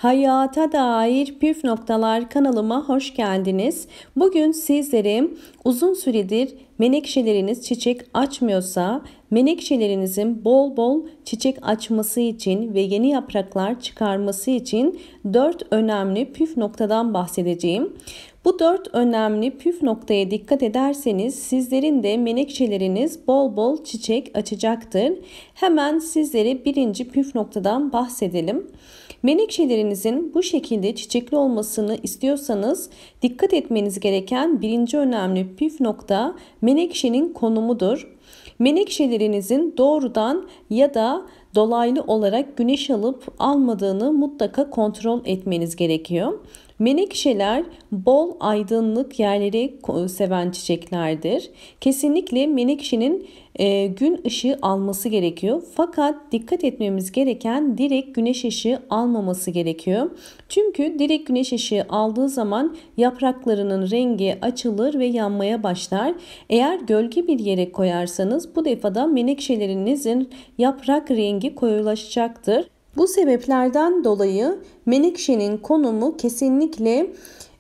Hayata dair püf noktalar kanalıma hoş geldiniz. Bugün sizlere uzun süredir menekşeleriniz çiçek açmıyorsa menekşelerinizin bol bol çiçek açması için ve yeni yapraklar çıkarması için 4 önemli püf noktadan bahsedeceğim. Bu 4 önemli püf noktaya dikkat ederseniz sizlerin de menekşeleriniz bol bol çiçek açacaktır. Hemen sizlere birinci püf noktadan bahsedelim. Menekşelerinizin bu şekilde çiçekli olmasını istiyorsanız dikkat etmeniz gereken birinci önemli püf nokta menekşenin konumudur. Menekşelerinizin doğrudan ya da dolaylı olarak güneş alıp almadığını mutlaka kontrol etmeniz gerekiyor. Menekşeler bol aydınlık yerleri seven çiçeklerdir. Kesinlikle menekşenin gün ışığı alması gerekiyor. Fakat dikkat etmemiz gereken direkt güneş ışığı almaması gerekiyor. Çünkü direkt güneş ışığı aldığı zaman yapraklarının rengi açılır ve yanmaya başlar. Eğer gölge bir yere koyarsanız bu defada menekşelerinizin yaprak rengi koyulaşacaktır. Bu sebeplerden dolayı menekşenin konumu kesinlikle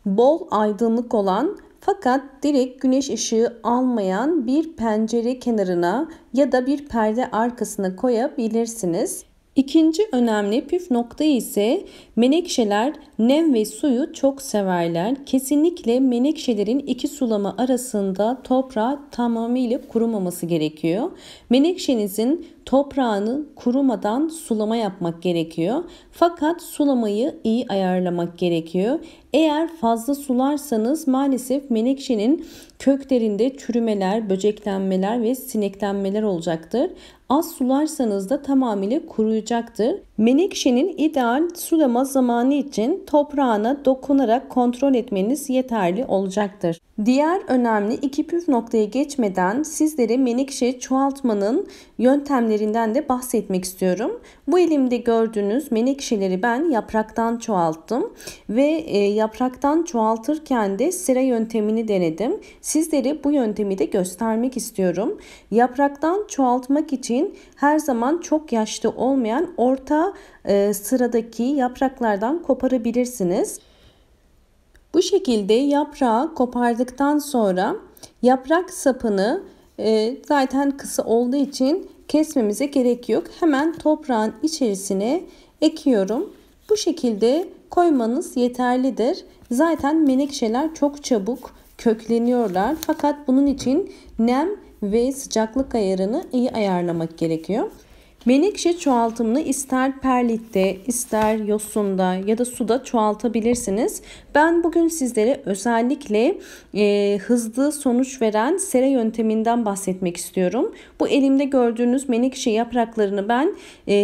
bol aydınlık olan fakat direkt güneş ışığı almayan bir pencere kenarına ya da bir perde arkasına koyabilirsiniz. İkinci önemli püf nokta ise menekşeler nem ve suyu çok severler. Kesinlikle menekşelerin iki sulama arasında toprağı tamamıyla kurumaması gerekiyor. Menekşenizin toprağını kurumadan sulama yapmak gerekiyor. Fakat sulamayı iyi ayarlamak gerekiyor. Eğer fazla sularsanız maalesef menekşenin köklerinde çürümeler, böceklenmeler ve sineklenmeler olacaktır. Az sularsanız da tamamıyla kuruyacaktır. Menekşenin ideal sulama zamanı için toprağına dokunarak kontrol etmeniz yeterli olacaktır. Diğer önemli iki püf noktaya geçmeden sizlere menekşe çoğaltmanın yöntemlerinden de bahsetmek istiyorum. Bu elimde gördüğünüz menekşeleri ben yapraktan çoğalttım ve yapraktan çoğaltırken de sıra yöntemini denedim. Sizlere bu yöntemi de göstermek istiyorum. Yapraktan çoğaltmak için her zaman çok yaşlı olmayan orta sıradaki yapraklardan koparabilirsiniz. Bu şekilde yaprağı kopardıktan sonra yaprak sapını zaten kısa olduğu için kesmemize gerek yok. Hemen toprağın içerisine ekiyorum. Bu şekilde koymanız yeterlidir. Zaten menekşeler çok çabuk kökleniyorlar. Fakat bunun için nem ve sıcaklık ayarını iyi ayarlamak gerekiyor. Menekşe çoğaltımını ister perlitte, ister yosunda ya da suda çoğaltabilirsiniz. Ben bugün sizlere özellikle hızlı sonuç veren sera yönteminden bahsetmek istiyorum. Bu elimde gördüğünüz menekşe yapraklarını ben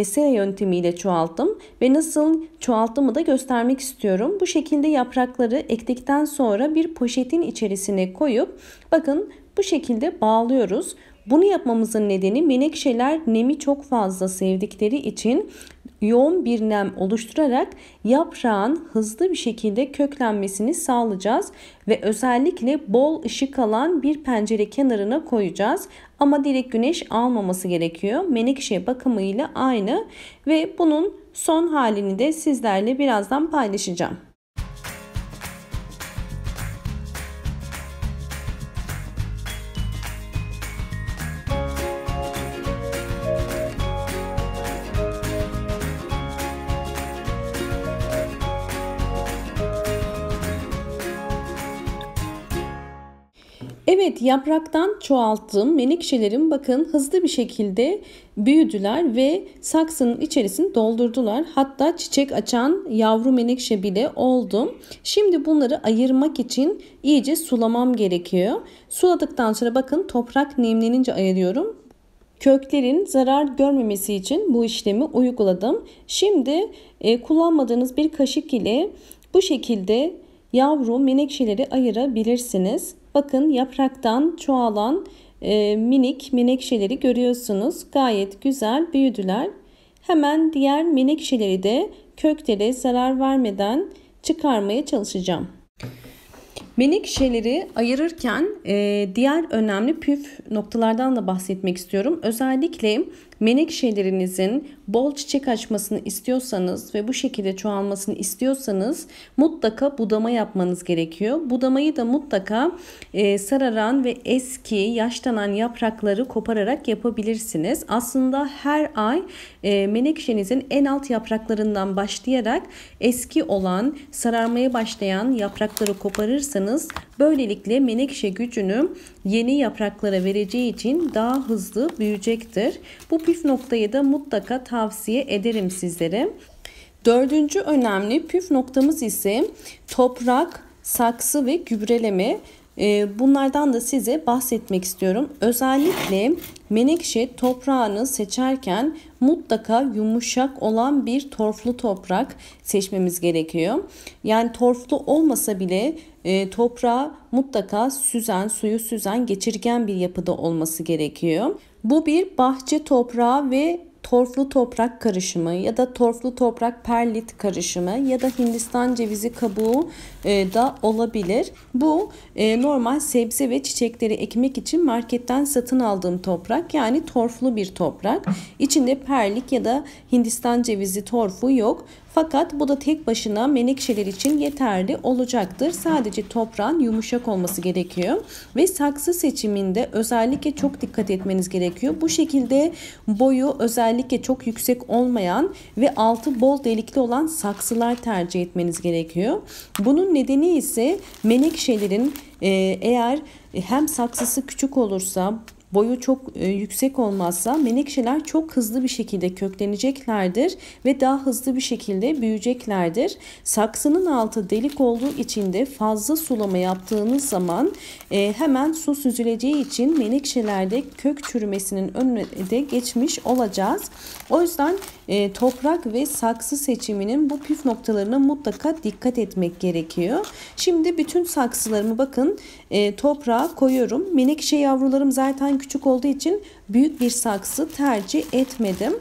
sera yöntemiyle çoğalttım ve nasıl çoğalttığımı da göstermek istiyorum. Bu şekilde yaprakları ektikten sonra bir poşetin içerisine koyup bakın bu şekilde bağlıyoruz. Bunu yapmamızın nedeni menekşeler nemi çok fazla sevdikleri için yoğun bir nem oluşturarak yaprağın hızlı bir şekilde köklenmesini sağlayacağız ve özellikle bol ışık alan bir pencere kenarına koyacağız. Ama direkt güneş almaması gerekiyor. Menekşe bakımıyla aynı ve bunun son halini de sizlerle birazdan paylaşacağım. Evet, yapraktan çoğalttığım menekşelerim bakın hızlı bir şekilde büyüdüler ve saksının içerisini doldurdular. Hatta çiçek açan yavru menekşe bile oldu. Şimdi bunları ayırmak için iyice sulamam gerekiyor. Suladıktan sonra bakın toprak nemlenince ayırıyorum. Köklerin zarar görmemesi için bu işlemi uyguladım. Şimdi kullanmadığınız bir kaşık ile bu şekilde yavru menekşeleri ayırabilirsiniz. Bakın yapraktan çoğalan minik menekşeleri görüyorsunuz. Gayet güzel büyüdüler. Hemen diğer menekşeleri de köklere zarar vermeden çıkarmaya çalışacağım. Menekşeleri ayırırken diğer önemli püf noktalardan da bahsetmek istiyorum. Özellikle menekşelerinizin bol çiçek açmasını istiyorsanız ve bu şekilde çoğalmasını istiyorsanız mutlaka budama yapmanız gerekiyor. Budamayı da mutlaka sararan ve eski yaşlanan yaprakları kopararak yapabilirsiniz. Aslında her ay menekşenizin en alt yapraklarından başlayarak eski olan, sararmaya başlayan yaprakları koparırsanız böylelikle menekşe gücünü yeni yapraklara vereceği için daha hızlı büyüyecektir. Bu püf noktayı da mutlaka tavsiye ederim sizlere. Dördüncü önemli püf noktamız ise toprak, saksı ve gübreleme. Bunlardan da size bahsetmek istiyorum. Özellikle menekşe toprağını seçerken mutlaka yumuşak olan bir torflu toprak seçmemiz gerekiyor. Yani torflu olmasa bile toprağı mutlaka süzen, suyu süzen, geçirgen bir yapıda olması gerekiyor. Bu bir bahçe toprağı ve torflu toprak karışımı ya da torflu toprak perlit karışımı ya da Hindistan cevizi kabuğu da olabilir. Bu normal sebze ve çiçekleri ekmek için marketten satın aldığım toprak, yani torflu bir toprak. İçinde perlik ya da Hindistan cevizi torfu yok. Fakat bu da tek başına menekşeler için yeterli olacaktır. Sadece toprağın yumuşak olması gerekiyor. Ve saksı seçiminde özellikle çok dikkat etmeniz gerekiyor. Bu şekilde boyu özellikle çok yüksek olmayan ve altı bol delikli olan saksılar tercih etmeniz gerekiyor. Bunun nedeni ise menekşelerin eğer hem saksısı küçük olursa, boyu çok yüksek olmazsa menekşeler çok hızlı bir şekilde kökleneceklerdir ve daha hızlı bir şekilde büyüyeceklerdir. Saksının altı delik olduğu için de fazla sulama yaptığınız zaman hemen su süzüleceği için menekşelerde kök çürümesinin önüne de geçmiş olacağız. O yüzden toprak ve saksı seçiminin bu püf noktalarına mutlaka dikkat etmek gerekiyor. Şimdi bütün saksılarımı bakın toprağa koyuyorum. Menekşe yavrularım zaten küçük olduğu için büyük bir saksı tercih etmedim.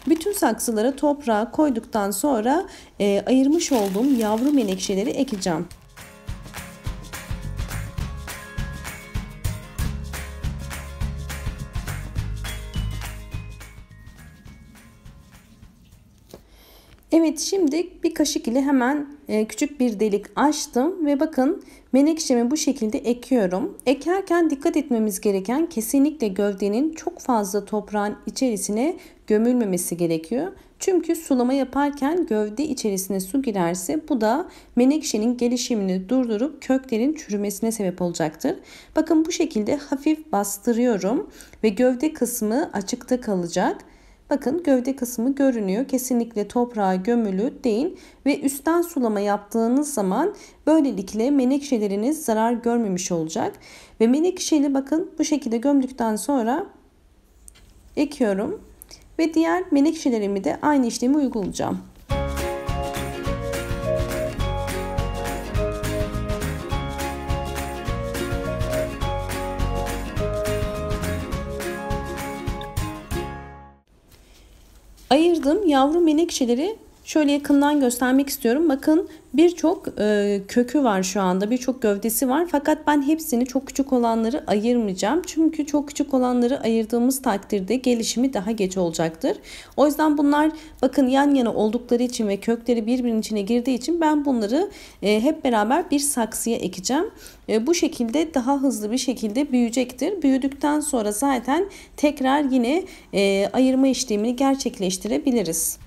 Bütün saksıları toprağa koyduktan sonra ayırmış olduğum yavru menekşeleri ekeceğim. Evet, şimdi bir kaşık ile hemen küçük bir delik açtım ve bakın menekşemi bu şekilde ekiyorum. Ekerken dikkat etmemiz gereken kesinlikle gövdenin çok fazla toprağın içerisine gömülmemesi gerekiyor. Çünkü sulama yaparken gövde içerisine su girerse bu da menekşenin gelişimini durdurup köklerin çürümesine sebep olacaktır. Bakın bu şekilde hafif bastırıyorum ve gövde kısmı açıkta kalacak. Bakın gövde kısmı görünüyor. Kesinlikle toprağa gömülü değil ve üstten sulama yaptığınız zaman böylelikle menekşeleriniz zarar görmemiş olacak. Ve menekşeli bakın bu şekilde gömdükten sonra ekiyorum ve diğer menekşelerimi de aynı işlemi uygulayacağım. Ayırdım yavru menekşeleri şöyle yakından göstermek istiyorum. Bakın birçok kökü var şu anda, birçok gövdesi var. Fakat ben hepsini, çok küçük olanları ayırmayacağım. Çünkü çok küçük olanları ayırdığımız takdirde gelişimi daha geç olacaktır. O yüzden bunlar bakın yan yana oldukları için ve kökleri birbirinin içine girdiği için ben bunları hep beraber bir saksıya ekeceğim. Bu şekilde daha hızlı bir şekilde büyüyecektir. Büyüdükten sonra zaten tekrar yine ayırma işlemini gerçekleştirebiliriz.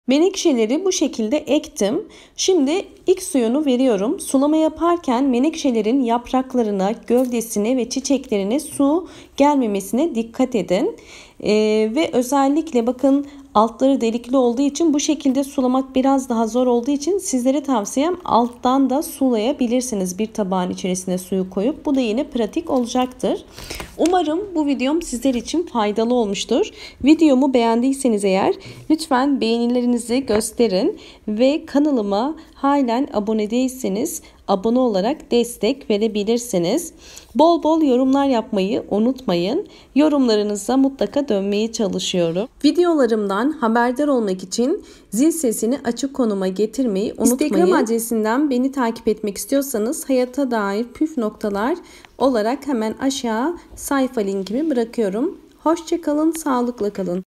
Menekşeleri bu şekilde ektim. Şimdi ilk suyunu veriyorum. Sulama yaparken menekşelerin yapraklarına, gövdesine ve çiçeklerine su gelmemesine dikkat edin. Ve özellikle bakın altları delikli olduğu için bu şekilde sulamak biraz daha zor olduğu için sizlere tavsiyem alttan da sulayabilirsiniz bir tabağın içerisine suyu koyup. Bu da yine pratik olacaktır. Umarım bu videom sizler için faydalı olmuştur. Videomu beğendiyseniz eğer lütfen beğenilerinizi gösterin ve kanalıma halen abone değilseniz abone olarak destek verebilirsiniz. Bol bol yorumlar yapmayı unutmayın. Yorumlarınıza mutlaka dönmeye çalışıyorum. Videolarımdan haberdar olmak için zil sesini açık konuma getirmeyi unutmayın. Instagram adresinden beni takip etmek istiyorsanız hayata dair püf noktalar olarak hemen aşağı sayfa linkimi bırakıyorum. Hoşça kalın, sağlıkla kalın.